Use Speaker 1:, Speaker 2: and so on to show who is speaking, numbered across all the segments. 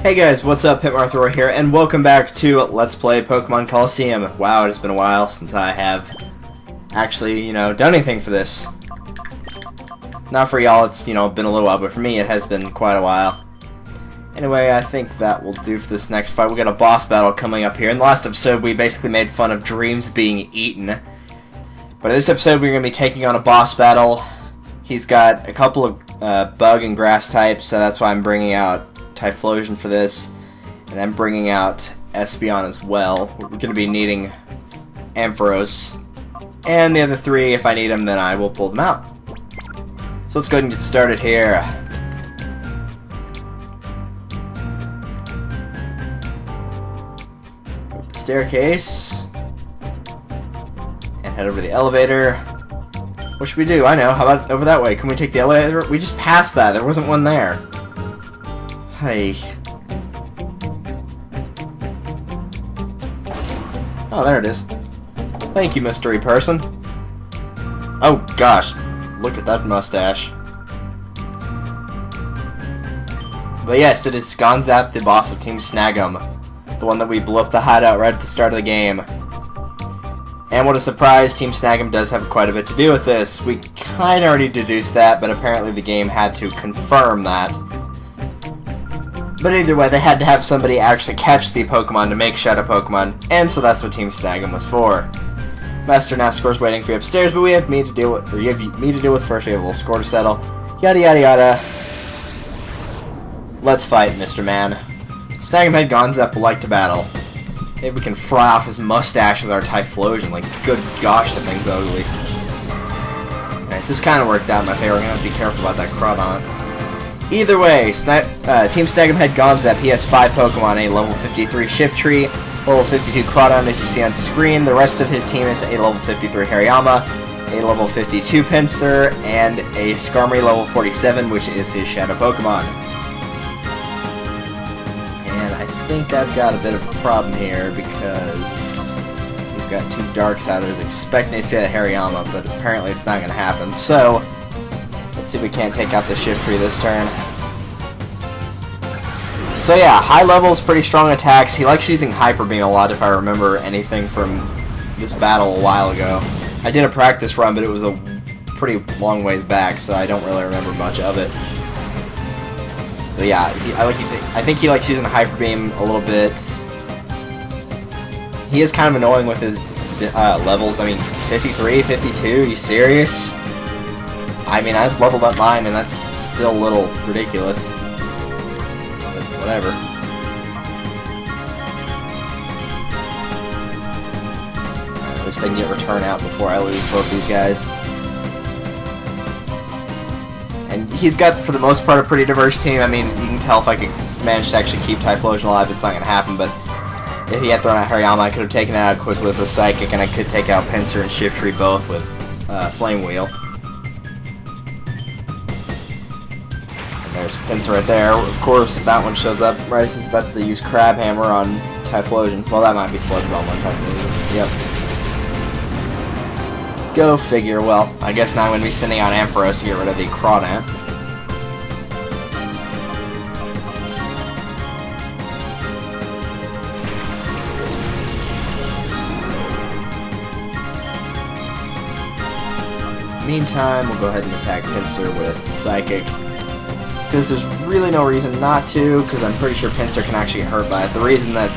Speaker 1: Hey guys, what's up? Hitmarthroy here, and welcome back to Let's Play Pokemon Coloseeum. Wow, it has been a while since I have actually, done anything for this. Not for y'all, it's, been a little while, but for me it has been quite a while. Anyway, I think that will do for this next fight. We got a boss battle coming up here. In the last episode, we basically made fun of dreams being eaten. But in this episode, we're going to be taking on a boss battle. He's got a couple of bug and grass types, so that's why I'm bringing out Typhlosion for this, and I'm bringing out Espeon as well. We're going to be needing Ampharos, and the other three, if I need them, then I will pull them out. So let's go ahead and get started here. Up the staircase, and head over to the elevator. What should we do? I know, how about over that way? Can we take the elevator? We just passed that, there wasn't one there. Hey. Oh, there it is. Thank you, mystery person. Oh, gosh. Look at that mustache. But yes, it is Sconzap, the boss of Team Snagem. The one that we blew up the hideout right at the start of the game. And what a surprise, Team Snagem does have quite a bit to do with this. We kinda already deduced that, but apparently the game had to confirm that. But either way, they had to have somebody actually catch the Pokemon to make Shadow Pokemon, and so that's what Team Snagem was for. Master Nascour's waiting for you upstairs, but we have me to deal with, first. We have a little score to settle. Yada yada yada. Let's fight, Mr. Man. Snagem had Gonzap would like to battle. Maybe we can fry off his mustache with our Typhlosion. Like, good gosh, that thing's ugly. Alright, this kind of worked out in my favor. I'm gonna have to be careful about that Crawdaunt. Either way, Team Snagem had Gonzap. He has 5 Pokemon, a level 53 Shiftry, level 52 Crawdaunt, as you see on screen. The rest of his team is a level 53 Hariyama, a level 52 Pinsir, and a Skarmory level 47, which is his Shadow Pokemon. And I think I've got a bit of a problem here, because he's got 2 Darks out. I was expecting to see that Hariyama, but apparently it's not going to happen. So let's see if we can't take out the Shiftry this turn. So yeah, high levels, pretty strong attacks. He likes using Hyper Beam a lot, if I remember anything from this battle a while ago. I did a practice run, but it was a pretty long ways back, so I don't really remember much of it. So yeah, I think he likes using Hyper Beam a little bit. He is kind of annoying with his levels. I mean, 53, 52, are you serious? I mean, I've leveled up mine, and that's still a little ridiculous. But whatever. At least I can get return out before I lose both these guys. And he's got, for the most part, a pretty diverse team. I mean, you can tell if I could manage to actually keep Typhlosion alive, it's not going to happen, but if he had thrown out Hariyama, I could have taken it out quickly with a Psychic, and I could take out Pinsir and Shiftry both with Flame Wheel. There's Pinsir right there. Of course, that one shows up right as he's about to use Crab Hammer on Typhlosion. Well, that might be Sludge Bomb on Typhlosion. Yep. Go figure. Well, I guess now I'm going to be sending out Ampharos to get rid of the Crawdaunt. Meantime, we'll go ahead and attack Pinsir with Psychic, because there's really no reason not to, because I'm pretty sure Pinsir can actually get hurt by it. The reason that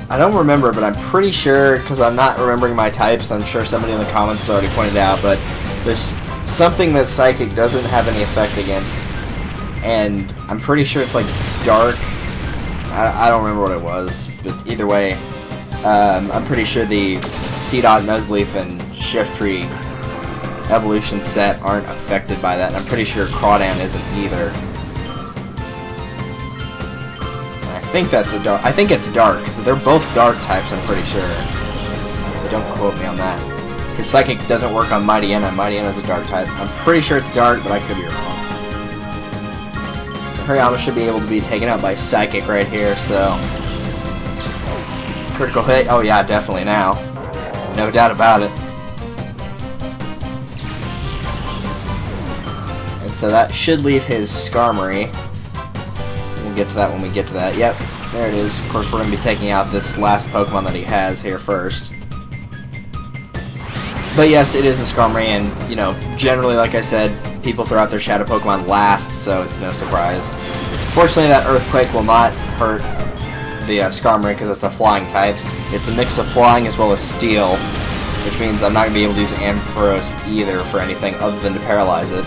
Speaker 1: I don't remember, but I'm pretty sure, because I'm not remembering my types, I'm sure somebody in the comments already pointed out, but there's something that Psychic doesn't have any effect against, and I'm pretty sure it's like Dark. I don't remember what it was, but either way, I'm pretty sure the Seedot, Nuzleaf, and Shiftry evolution set aren't affected by that, and I'm pretty sure Crawdaunt isn't either. And I think that's a dark. I think it's dark because they're both dark types. I'm pretty sure. But don't quote me on that, because Psychic doesn't work on Mightyena. Mightyena's a dark type. I'm pretty sure it's dark, but I could be wrong. So Hariyama should be able to be taken out by Psychic right here. So critical hit. Oh yeah, definitely now. No doubt about it. And so that should leave his Skarmory. We'll get to that when we get to that. Yep, there it is. Of course, we're going to be taking out this last Pokemon that he has here first. But yes, it is a Skarmory, and, you know, generally, like I said, people throw out their Shadow Pokemon last, so it's no surprise. Fortunately, that Earthquake will not hurt the Skarmory because it's a flying type. It's a mix of flying as well as steel, which means I'm not going to be able to use Ampharos either for anything other than to paralyze it.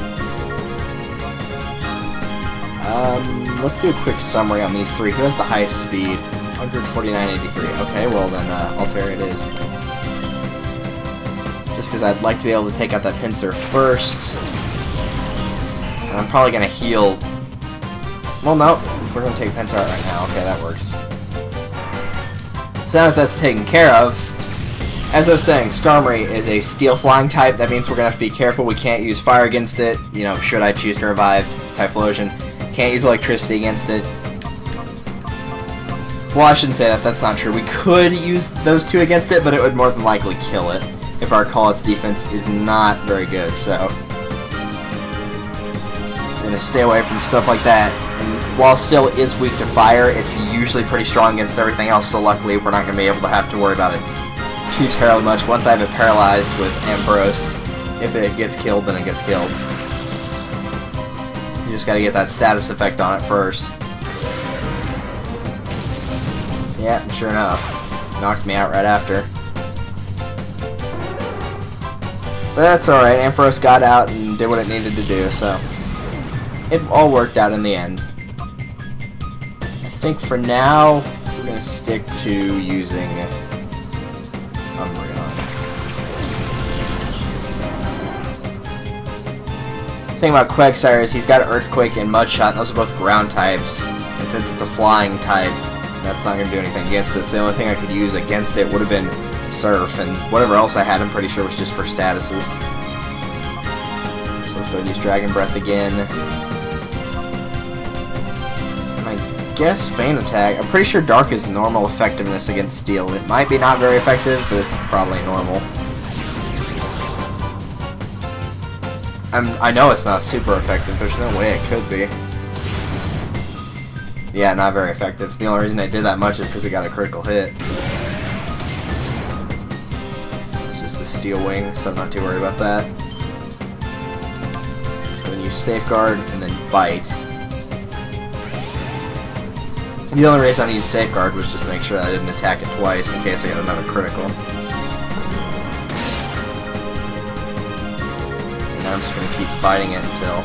Speaker 1: Let's do a quick summary on these three. Who has the highest speed? 149.83. Okay, well then, Altair it is. Just because I'd like to be able to take out that Pinsir first. And I'm probably going to heal... Well, no. We're going to take Pinsir out right now. Okay, that works. So now that that's taken care of, as I was saying, Skarmory is a steel flying type. That means we're going to have to be careful. We can't use fire against it. You know, should I choose to revive Typhlosion. Can't use electricity against it. Well, I shouldn't say that. That's not true. We could use those two against it, but it would more than likely kill it if our call-its defense is not very good. So I'm going to stay away from stuff like that. And while it still is weak to fire, it's usually pretty strong against everything else, so luckily we're not going to be able to have to worry about it too terribly much. Once I have it paralyzed with Ampharos, if it gets killed, then it gets killed. You just gotta get that status effect on it first. Yeah, sure enough. Knocked me out right after. But that's alright, Ampharos got out and did what it needed to do, so it all worked out in the end. I think for now, we're gonna stick to using Umbreon. The thing about Quagsire is he's got Earthquake and Mudshot, and those are both ground types. And since it's a flying type, that's not going to do anything against this. The only thing I could use against it would have been Surf, and whatever else I had, I'm pretty sure was just for statuses. So let's go use Dragon Breath again. And I guess Feint Attack. I'm pretty sure Dark is normal effectiveness against Steel. It might be not very effective, but it's probably normal. I know it's not super effective. There's no way it could be. Yeah, not very effective. The only reason I did that much is because we got a critical hit. It's just a Steel Wing, so I'm not too worried about that. Just going to use Safeguard and then Bite. The only reason I used Safeguard was just to make sure that I didn't attack it twice in case I got another critical. I'm just going to keep biting it until...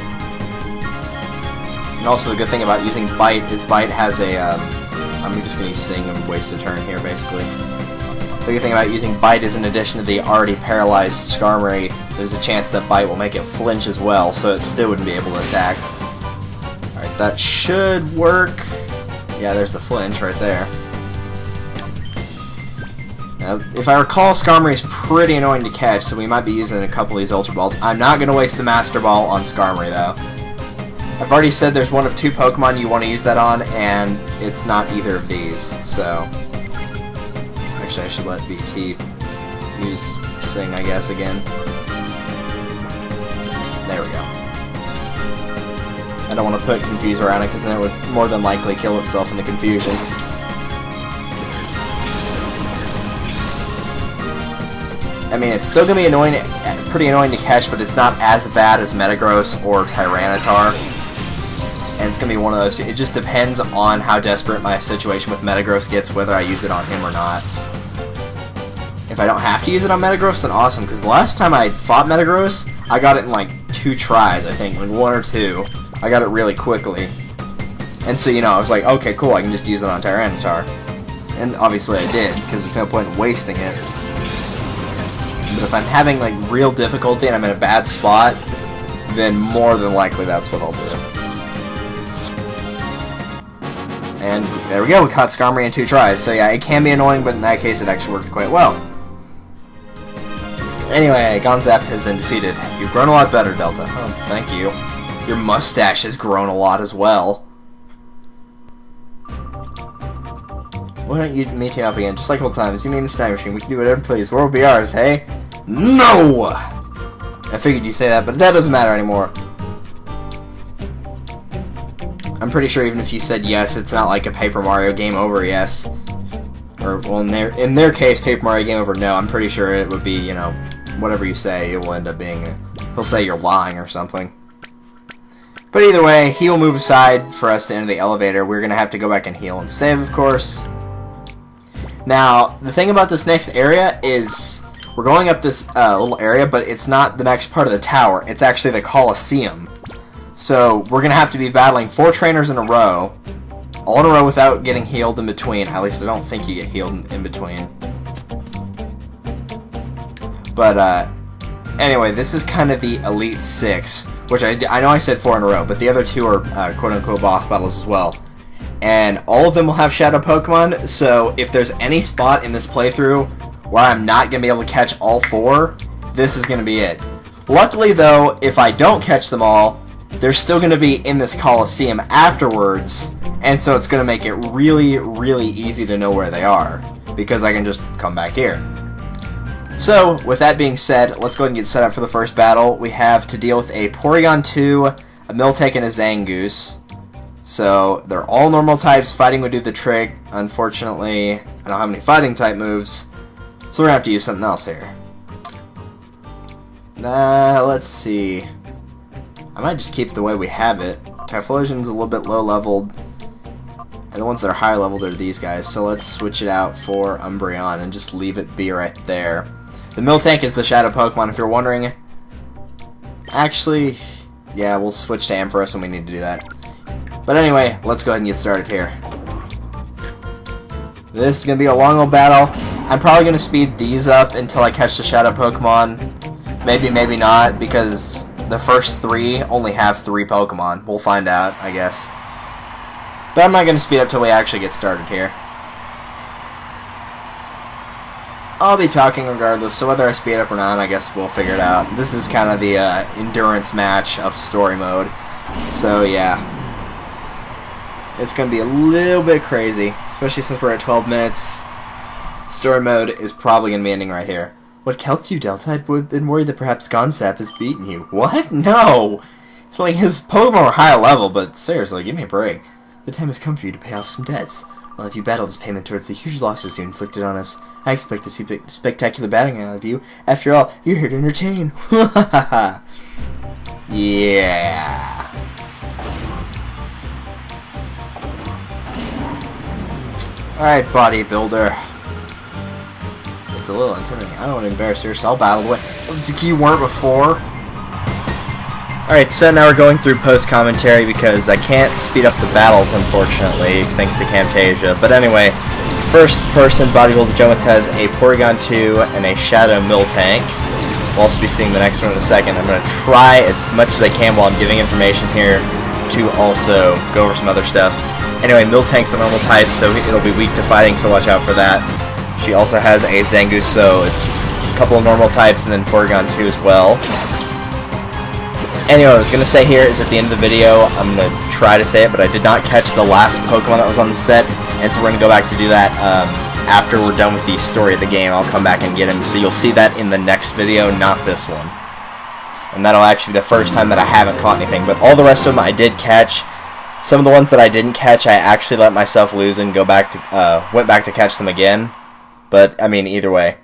Speaker 1: And also the good thing about using Bite is Bite has a... I'm just going to use Sing and waste a turn here, basically. The good thing about using Bite is in addition to the already paralyzed Skarmory, there's a chance that Bite will make it flinch as well, so it still wouldn't be able to attack. Alright, that should work. Yeah, there's the flinch right there. Now, if I recall, Skarmory is pretty annoying to catch, so we might be using a couple of these Ultra Balls. I'm not going to waste the Master Ball on Skarmory, though. I've already said there's one of two Pokemon you want to use that on, and it's not either of these, so... Actually, I should let BT use Sing, I guess, again. There we go. I don't want to put Confuse around it, because then it would more than likely kill itself in the confusion. I mean, it's still going to be annoying, pretty annoying to catch, but it's not as bad as Metagross or Tyranitar. And it's going to be one of those, it just depends on how desperate my situation with Metagross gets, whether I use it on him or not. If I don't have to use it on Metagross, then awesome, because the last time I fought Metagross, I got it in like 2 tries, I think, like 1 or 2. I got it really quickly. And so, you know, I was like, okay, cool, I can just use it on Tyranitar. And obviously I did, because there's no point in wasting it. But if I'm having, like, real difficulty and I'm in a bad spot, then more than likely that's what I'll do. And there we go, we caught Skarmory in 2 tries. So yeah, it can be annoying, but in that case it actually worked quite well. Anyway, Gonzap has been defeated. You've grown a lot better, Delta. Oh, thank you. Your mustache has grown a lot as well. Why don't you meet him up again, just like old times? You mean the Snag Machine. We can do whatever please. World will be ours, hey? No! I figured you'd say that, but that doesn't matter anymore. I'm pretty sure even if you said yes, it's not like a Paper Mario game over yes. Or, well, in their case, Paper Mario game over no. I'm pretty sure it would be, you know, whatever you say, it will end up being he'll say you're lying or something. But either way, he will move aside for us to enter the elevator. We're going to have to go back and heal and save, of course. Now, the thing about this next area is we're going up this little area, but it's not the next part of the tower. It's actually the Coloseeum. So we're going to have to be battling 4 trainers in a row, all in a row without getting healed in between. At least I don't think you get healed in between. But anyway, this is kind of the Elite 6, which I know I said 4 in a row, but the other 2 are quote-unquote boss battles as well. And all of them will have Shadow Pokemon, so if there's any spot in this playthrough where I'm not going to be able to catch all 4, this is going to be it. Luckily, though, if I don't catch them all, they're still going to be in this Coliseum afterwards, and so it's going to make it really, really easy to know where they are, because I can just come back here. So, with that being said, let's go ahead and get set up for the first battle. We have to deal with a Porygon 2, a Miltank, and a Zangoose. So, they're all normal types. Fighting would do the trick. Unfortunately, I don't have any fighting type moves, so we're going to have to use something else here. Let's see. I might just keep it the way we have it. Typhlosion's a little bit low leveled, and the ones that are high leveled are these guys. So let's switch it out for Umbreon and just leave it be right there. The Miltank is the Shadow Pokemon, if you're wondering. Actually, yeah, we'll switch to Ampharos when we need to do that. But anyway, let's go ahead and get started here. This is going to be a long old battle. I'm probably going to speed these up until I catch the Shadow Pokemon. Maybe, maybe not, because the first 3 only have 3 Pokemon. We'll find out, I guess. But I'm not going to speed up till we actually get started here. I'll be talking regardless, so whether I speed up or not, I guess we'll figure it out. This is kind of the endurance match of story mode. So, yeah. It's going to be a little bit crazy, especially since we're at 12 minutes. Story mode is probably going to be ending right here. What kept you, Delta? I've been worried that perhaps Gonsap has beaten you. What? No! It's like his Pokemon were high level, but seriously, give me a break. The time has come for you to pay off some debts. Well, if you battle this payment towards the huge losses you inflicted on us, I expect to see spectacular batting out of you. After all, you're here to entertain. Yeah. Alright, bodybuilder. It's a little intimidating. I don't want to embarrass you, so I'll battle away. You weren't before? Alright, so now we're going through post-commentary because I can't speed up the battles, unfortunately, thanks to Camtasia. But anyway, first person, Bodybuilder Jonas has a Porygon 2 and a Shadow Miltank. We'll also be seeing the next one in a second. I'm going to try as much as I can while I'm giving information here to also go over some other stuff. Anyway, Miltank's a normal type, so it'll be weak to fighting, so watch out for that. She also has a Zangoose, so it's a couple of normal types, and then Porygon 2 as well. Anyway, what I was going to say here is at the end of the video, I'm going to try to say it, but I did not catch the last Pokemon that was on the set, and so we're going to go back to do that after we're done with the story of the game. I'll come back and get him, so you'll see that in the next video, not this one. And that'll actually be the first time that I haven't caught anything, but all the rest of them I did catch. Some of the ones that I didn't catch, I actually let myself lose and went back to catch them again. But, I mean, either way.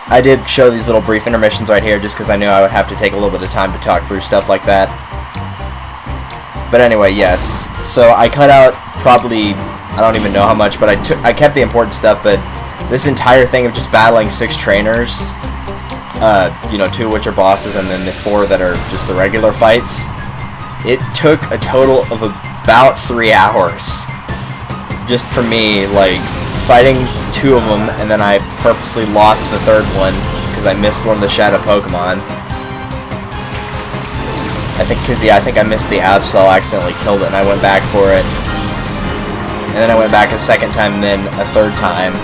Speaker 1: I did show these little brief intermissions right here just because I knew I would have to take a little bit of time to talk through stuff like that. But anyway, yes. So I cut out probably, I don't even know how much, but I kept the important stuff, but this entire thing of just battling 6 trainers, you know, 2 of which are bosses and then the 4 that are just the regular fights, it took a total of about 3 hours. Just for me, like, fighting 2 of them, and then I purposely lost the 3rd one because I missed one of the Shadow Pokemon. I think I missed the Absol, accidentally killed it, and I went back for it. And then I went back a 2nd time, and then a 3rd time.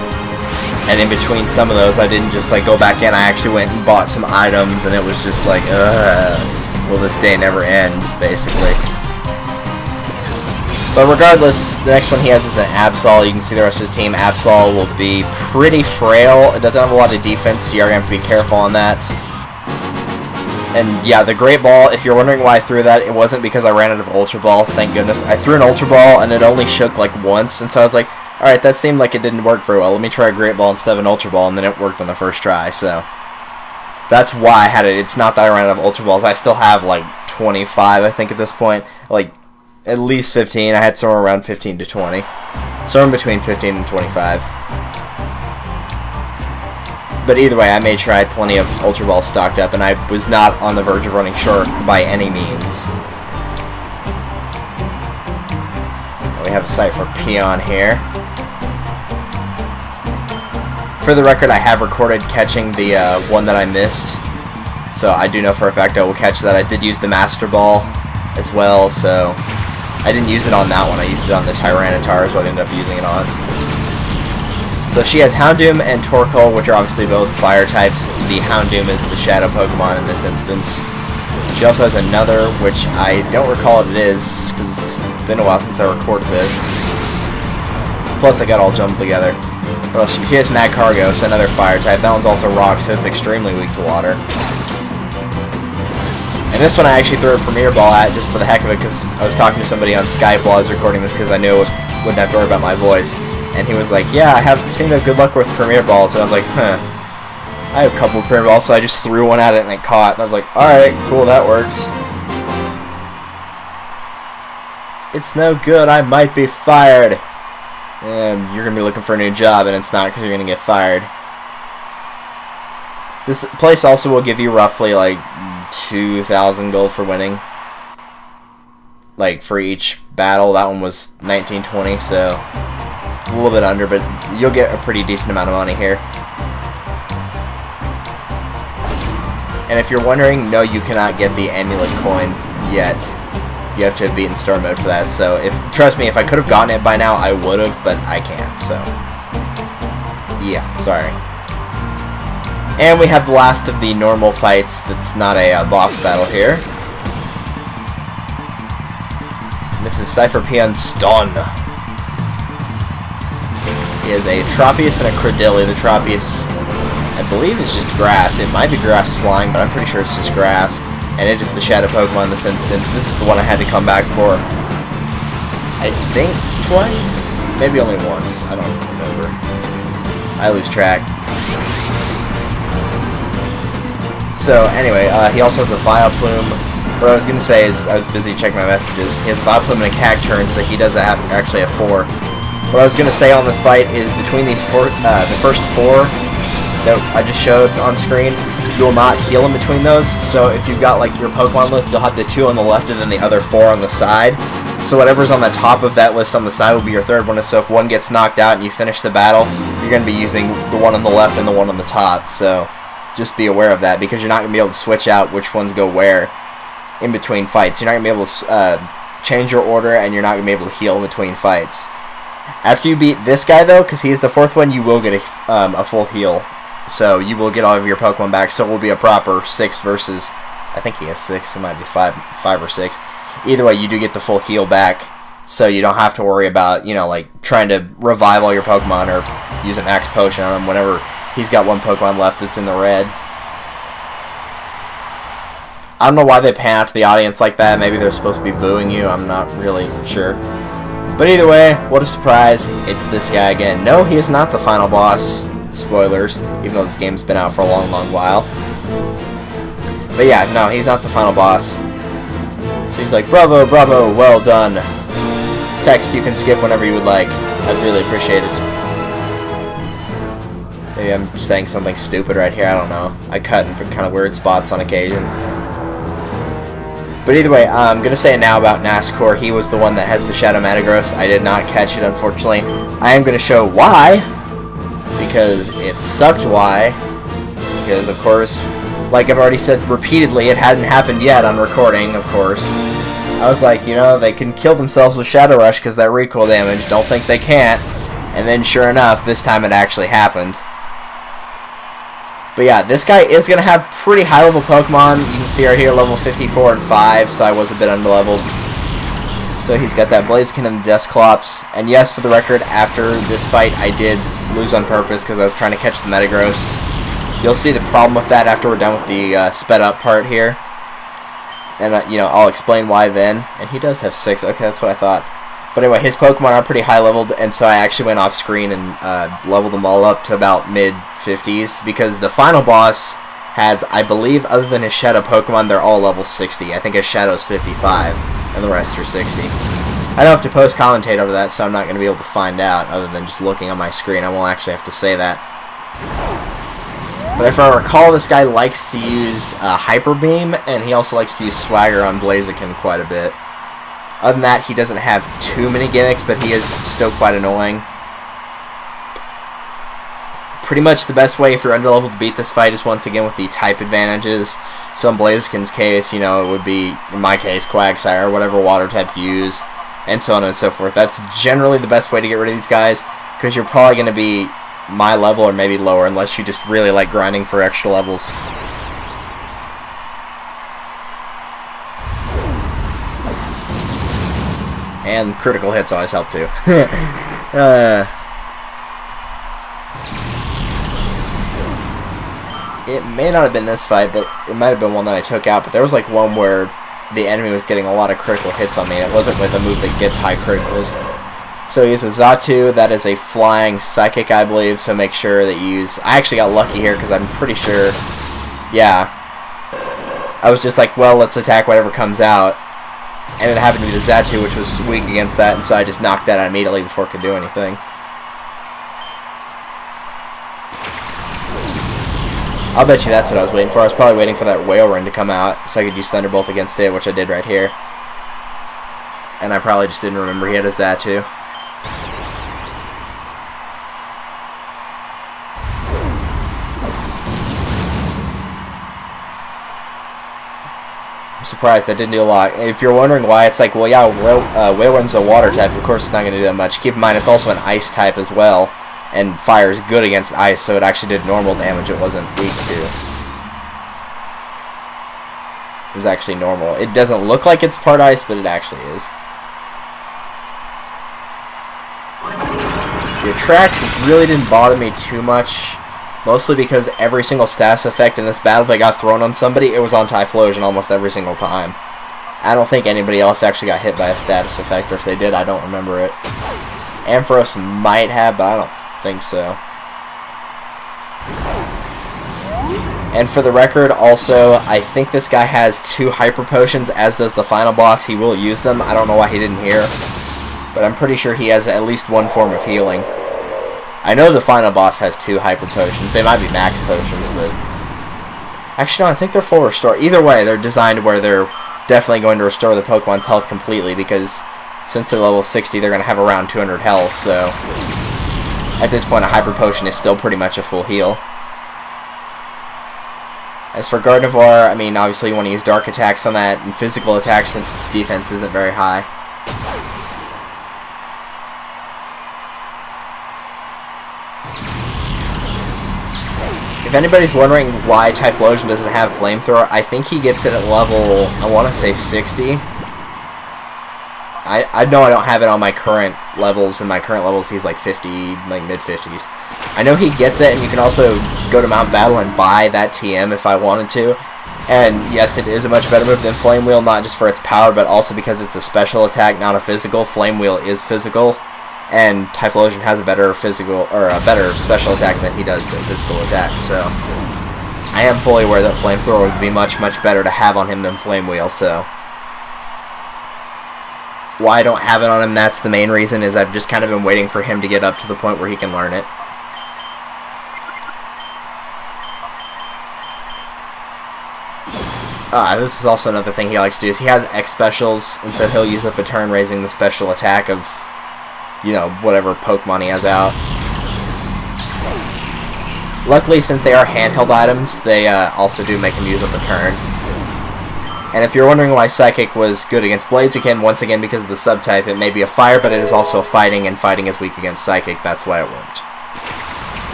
Speaker 1: And in between some of those, I didn't just like go back in. I actually went and bought some items, and it was just like, will this day never end, basically. But regardless, the next one he has is an Absol. You can see the rest of his team. Absol will be pretty frail. It doesn't have a lot of defense, so you're going to have to be careful on that. And yeah, the Great Ball, if you're wondering why I threw that, it wasn't because I ran out of Ultra Balls, thank goodness. I threw an Ultra Ball and it only shook like once, and so I was like, alright, that seemed like it didn't work very well. Let me try a Great Ball instead of an Ultra Ball, and then it worked on the first try, so that's why I had it. It's not that I ran out of Ultra Balls. I still have like 25, I think, at this point. Like, at least 15. I had somewhere around 15 to 20. Somewhere in between 15 and 25. But either way, I made sure I had plenty of Ultra Balls stocked up, and I was not on the verge of running short by any means. And we have a sight for Peon here. For the record, I have recorded catching the one that I missed, so I do know for a fact I will catch that. I did use the Master Ball as well, so I didn't use it on that one. I used it on the Tyranitar is what I ended up using it on. So she has Houndoom and Torkoal, which are obviously both fire types. The Houndoom is the shadow Pokemon in this instance. She also has another, which I don't recall what it is, because it's been a while since I recorded this. Plus I got all jumbled together. Well, she has Magcargo, another fire type. That one's also rock, so it's extremely weak to water. And this one I actually threw a Premier Ball at just for the heck of it, because I was talking to somebody on Skype while I was recording this, because I knew I wouldn't have to worry about my voice. And he was like, yeah, I seem to have good luck with Premier Balls. And I was like, huh. I have a couple of Premier Balls, so I just threw one at it and it caught. And I was like, alright, cool, that works. It's no good, I might be fired. And you're going to be looking for a new job, and it's not because you're going to get fired. This place also will give you roughly like 2,000 gold for winning. Like for each battle. That one was 1920, so a little bit under, but you'll get a pretty decent amount of money here. And if you're wondering, no, you cannot get the amulet coin yet. You have to have beaten Star Mode for that. So trust me, if I could have gotten it by now, I would have, but I can't. So yeah, sorry. And we have the last of the normal fights. That's not a boss battle here. This is Cypher Peon Stun. He has a Tropius and a Credilli. The Tropius, I believe, is just grass. It might be grass flying, but I'm pretty sure it's just grass. And it is the Shadow Pokemon in this instance. This is the one I had to come back for, I think, twice? Maybe only once. I don't remember. I lose track. So, anyway, he also has a Vileplume. What I was going to say is, I was busy checking my messages. He has a Vileplume and a Cacturn, so he does actually have 4. What I was going to say on this fight is between these the first 4 that I just showed on screen, you will not heal in between those. So if you've got like your Pokemon list, you'll have the 2 on the left and then the other 4 on the side. So whatever's on the top of that list on the side will be your third one. So if one gets knocked out and you finish the battle, you're going to be using the one on the left and the one on the top. So just be aware of that, because you're not going to be able to switch out which ones go where in between fights. You're not going to be able to change your order, and you're not going to be able to heal in between fights. After you beat this guy, though, because he is the 4th one, you will get a full heal. So you will get all of your Pokemon back. So it will be a proper 6 versus, I think he has 6. It might be 5 or 6. Either way, you do get the full heal back. So you don't have to worry about, you know, like trying to revive all your Pokemon or use an Max Potion on him whenever he's got one Pokemon left that's in the red. I don't know why they pan out to the audience like that. Maybe they're supposed to be booing you. I'm not really sure. But either way, what a surprise. It's this guy again. No, he is not the final boss. Spoilers, even though this game's been out for a long, long while. But yeah, no, he's not the final boss. So he's like, bravo, bravo, well done. Text you can skip whenever you would like. I'd really appreciate it. Maybe I'm saying something stupid right here, I don't know. I cut in kind of weird spots on occasion. But either way, I'm going to say now about Nascour. He was the one that has the Shadow Metagross. I did not catch it, unfortunately. I am going to show why. Because it sucked why. Because, of course, like I've already said repeatedly, it hadn't happened yet on recording, of course. I was like, you know, they can kill themselves with Shadow Rush because that recoil damage. Don't think they can't. And then, sure enough, this time it actually happened. But yeah, this guy is going to have pretty high-level Pokemon. You can see right here, level 54 and 5, so I was a bit underleveled. So he's got that Blaziken and the Dusclops. And yes, for the record, after this fight, I did lose on purpose because I was trying to catch the Metagross. You'll see the problem with that after we're done with the sped up part here. And, you know, I'll explain why then. And he does have 6. Okay, that's what I thought. But anyway, his Pokemon are pretty high leveled, and so I actually went off screen and leveled them all up to about mid-50s, because the final boss has, I believe, other than his Shadow Pokemon, they're all level 60. I think his Shadow's 55, and the rest are 60. I don't have to post-commentate over that, so I'm not going to be able to find out, other than just looking on my screen. I won't actually have to say that. But if I recall, this guy likes to use Hyper Beam, and he also likes to use Swagger on Blaziken quite a bit. Other than that, he doesn't have too many gimmicks, but he is still quite annoying. Pretty much the best way if you're underleveled to beat this fight is once again with the type advantages. So in Blaziken's case, you know, it would be, in my case, Quagsire, or whatever water type you use, and so on and so forth. That's generally the best way to get rid of these guys, because you're probably going to be my level or maybe lower, unless you just really like grinding for extra levels. And critical hits always help too. It may not have been this fight, but it might have been one that I took out. But there was like one where the enemy was getting a lot of critical hits on me, and it wasn't with a move that gets high criticals. So he has a Xatu, that is a flying psychic, I believe, so make sure that you use... I actually got lucky here, because I'm pretty sure... Yeah. I was just like, well, let's attack whatever comes out. And it happened to be the Xatu, which was weak against that, and so I just knocked that out immediately before it could do anything. I'll bet you that's what I was waiting for. I was probably waiting for that Whale Run to come out, so I could use Thunderbolt against it, which I did right here. And I probably just didn't remember he had a Xatu. I'm surprised that didn't do a lot. If you're wondering why, it's like, well, yeah, Whale Run's a water type. Of course, it's not going to do that much. Keep in mind, it's also an ice type as well. And fire is good against ice, so it actually did normal damage. It wasn't weak to. It was actually normal. It doesn't look like it's part ice, but it actually is. The attract really didn't bother me too much. Mostly because every single status effect in this battle that got thrown on somebody, it was on Typhlosion almost every single time. I don't think anybody else actually got hit by a status effect, or if they did, I don't remember it. Ampharos might have, but I don't think so. And for the record, also, I think this guy has 2 Hyper Potions, as does the final boss. He will use them. I don't know why he didn't here, but I'm pretty sure he has at least 1 form of healing. I know the final boss has 2 Hyper Potions. They might be max potions, but... Actually, no, I think they're full restore. Either way, they're designed where they're definitely going to restore the Pokemon's health completely, because since they're level 60, they're going to have around 200 health, so... At this point, a Hyper Potion is still pretty much a full heal. As for Gardevoir, I mean, obviously you want to use Dark attacks on that, and physical attacks since its defense isn't very high. If anybody's wondering why Typhlosion doesn't have Flamethrower, I think he gets it at level, I want to say 60. I know I don't have it on my current levels. In my current levels, he's like 50, like mid-50s. I know he gets it, and you can also go to Mount Battle and buy that TM if I wanted to. And yes, it is a much better move than Flame Wheel, not just for its power, but also because it's a special attack, not a physical. Flame Wheel is physical, and Typhlosion has a better physical, or a better special attack than he does a physical attack. So I am fully aware that Flamethrower would be much, much better to have on him than Flame Wheel, so... Why I don't have it on him, that's the main reason, is I've just kind of been waiting for him to get up to the point where he can learn it. This is also another thing he likes to do, is he has X specials, and so he'll use up a turn raising the special attack of, you know, whatever Pokemon he has out. Luckily, since they are handheld items, they also do make him use up a turn. And if you're wondering why Psychic was good against Blaziken, once again because of the subtype, it may be a fire, but it is also a fighting, and fighting is weak against Psychic, that's why it worked.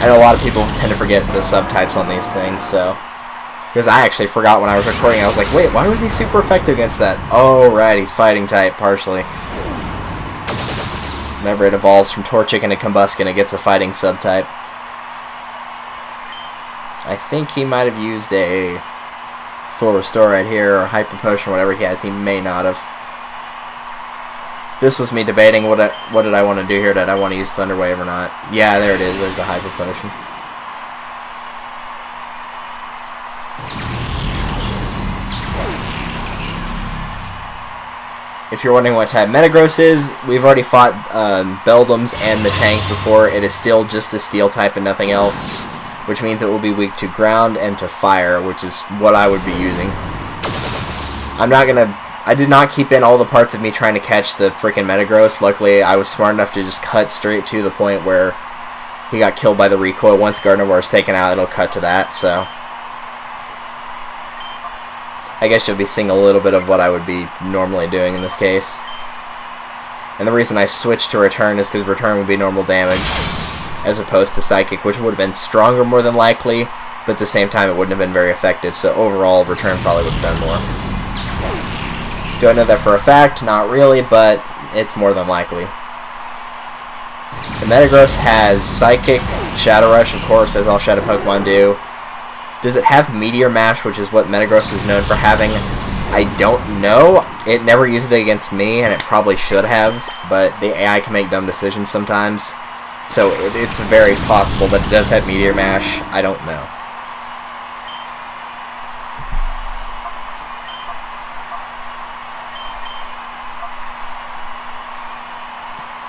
Speaker 1: I know a lot of people tend to forget the subtypes on these things, so... Because I actually forgot when I was recording, I was like, wait, why was he super effective against that? Oh, right, he's fighting type, partially. Whenever it evolves from Torchic into Combusken, it gets a fighting subtype. I think he might have used a full restore right here, or hyper potion, whatever he has. He may not have. This was me debating what did I want to do here. Did I want to use Thunder Wave or not? Yeah, there it is. There's a hyper potion. If you're wondering what type Metagross is, we've already fought Beldums and the tanks before. It is still just the steel type and nothing else, which means it will be weak to ground and to fire, which is what I would be using. I did not keep in all the parts of me trying to catch the freaking Metagross. Luckily, I was smart enough to just cut straight to the point where he got killed by the recoil. Once Gardevoir is taken out, it'll cut to that, so I guess you'll be seeing a little bit of what I would be normally doing in this case. And the reason I switched to Return is because Return would be normal damage, as opposed to Psychic, which would have been stronger more than likely, but at the same time it wouldn't have been very effective, so overall Return probably would have done more. Do I know that for a fact? Not really, but it's more than likely. The Metagross has Psychic, Shadow Rush, of course, as all Shadow Pokemon do. Does it have Meteor Mash, which is what Metagross is known for having? I don't know. It never used it against me, and it probably should have, but the AI can make dumb decisions sometimes. So it's very possible that it does have Meteor Mash. I don't know.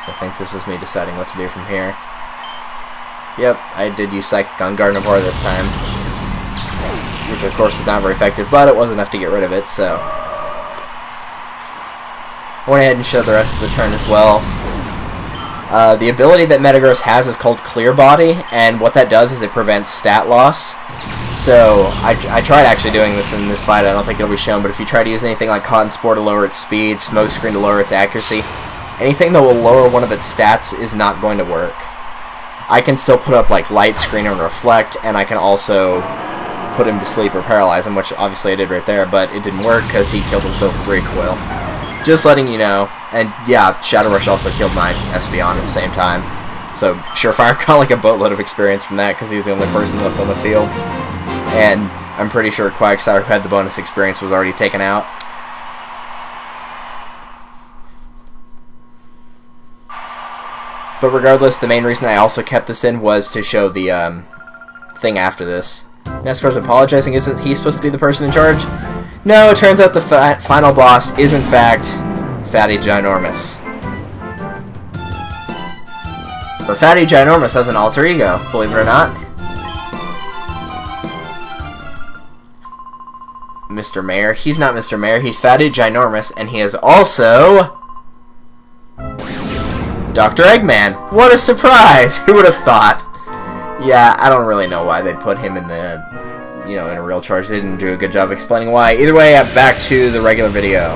Speaker 1: I think this is me deciding what to do from here. Yep, I did use Psychic on Gardevoir this time, which of course is not very effective, but it was enough to get rid of it, so I went ahead and showed the rest of the turn as well. The ability that Metagross has is called Clear Body, and what that does is it prevents stat loss. So I tried actually doing this in this fight. I don't think it'll be shown, but if you try to use anything like Cotton Spore to lower its speed, Smoke Screen to lower its accuracy, anything that will lower one of its stats is not going to work. I can still put up like Light Screen and Reflect, and I can also put him to sleep or paralyze him, which obviously I did right there, but it didn't work because he killed himself with Recoil. Just letting you know. And yeah, Shadow Rush also killed my Espeon at the same time. So Surefire got like a boatload of experience from that because he was the only person left on the field. And I'm pretty sure Quagsire, who had the bonus experience, was already taken out. But regardless, the main reason I also kept this in was to show the thing after this. Nascour's apologizing. Isn't he supposed to be the person in charge? No, it turns out the final boss is in fact Fatty Ginormous. But Fatty Ginormous has an alter ego, believe it or not. Mr. Mayor. He's not Mr. Mayor, he's Fatty Ginormous, and he is also Dr. Eggman. What a surprise! Who would have thought? Yeah, I don't really know why they put him in the, in a real charge. They didn't do a good job explaining why. Either way, back to the regular video.